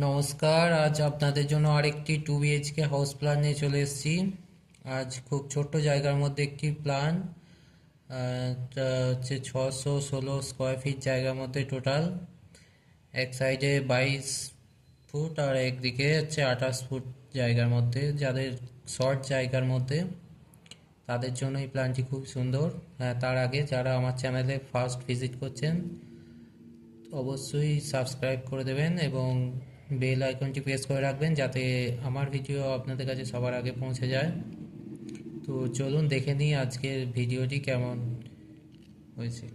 নমস্কার। আজ আপনাদের জন্য আরেকটি 2 BHK হাউস প্ল্যান নিয়ে চলে এসেছি। আজ খুব ছোট্ট জায়গার মধ্যে একটি প্ল্যান, হচ্ছে 616 স্কোয়ার ফিট জায়গার মধ্যে টোটাল। এক সাইডে 22 ফুট আর একদিকে হচ্ছে 28 ফুট জায়গার মধ্যে। যাদের শর্ট জায়গার মধ্যে তাদের জন্য এই প্ল্যানটি খুব সুন্দর। হ্যাঁ, তার আগে যারা আমার চ্যানেলে ফার্স্ট ভিজিট করছেন অবশ্যই সাবস্ক্রাইব করে দেবেন এবং বেল আইকনটি প্রেস করে রাখবেন যাতে আমার ভিডিও আপনাদের কাছে সবার আগে পৌঁছে যায়। তো চলুন দেখে নিই আজকের ভিডিওটি কেমন হয়েছে।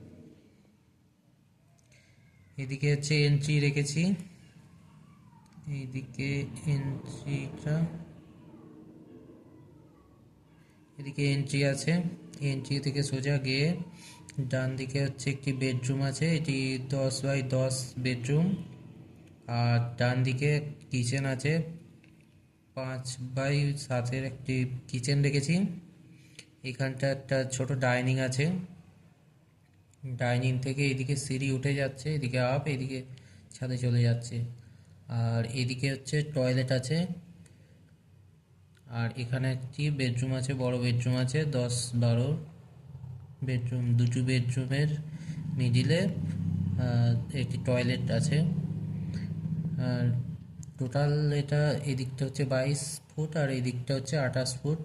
এদিকে হচ্ছে এন্ট্রি রেখেছি, এইদিকে এন্ট্রিটা, এদিকে এন্ট্রি আছে। এন্ট্রি থেকে সোজা গিয়ে ডান দিকে হচ্ছে একটি বেডরুম আছে, এটি 10 বাই 10 বেডরুম। আর ডান দিকে কিচেন আছে, 5 বাই 7-এর একটি কিচেন রেখেছি। এখানটা একটা ছোট ডাইনিং আছে, ডাইনিং থেকে এদিকে সিঁড়ি উঠে যাচ্ছে, এদিকে আপ, এদিকে ছাদে চলে যাচ্ছে। আর এদিকে হচ্ছে টয়লেট আছে। আর এখানে একটি বেডরুম আছে, বড় বেডরুম আছে, 10-12 বেডরুম। দুটো বেডরুমের মিডিলে একটি টয়লেট আছে। আর টোটাল এটা এদিকটা হচ্ছে 22 ফুট আর এই দিকটা হচ্ছে 28 ফুট।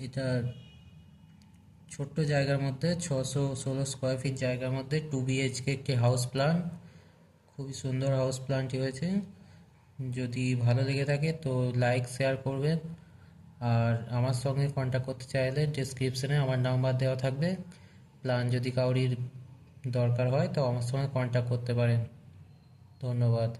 এটা ছোট্ট জায়গার মধ্যে 616 স্কোয়ার ফিট জায়গার মধ্যে 2 BHK একটি হাউস প্ল্যান। খুবই সুন্দর হাউস প্ল্যানটি হয়েছে। যদি ভালো লেগে থাকে তো লাইক শেয়ার করবেন। আর আমার সঙ্গে কন্ট্যাক্ট করতে চাইলে ডেসক্রিপশনে আমার নাম্বার দেওয়া থাকবে। প্ল্যান যদি কাউরির দরকার হয় তো আমার সঙ্গে কন্ট্যাক্ট করতে পারেন। ধন্যবাদ।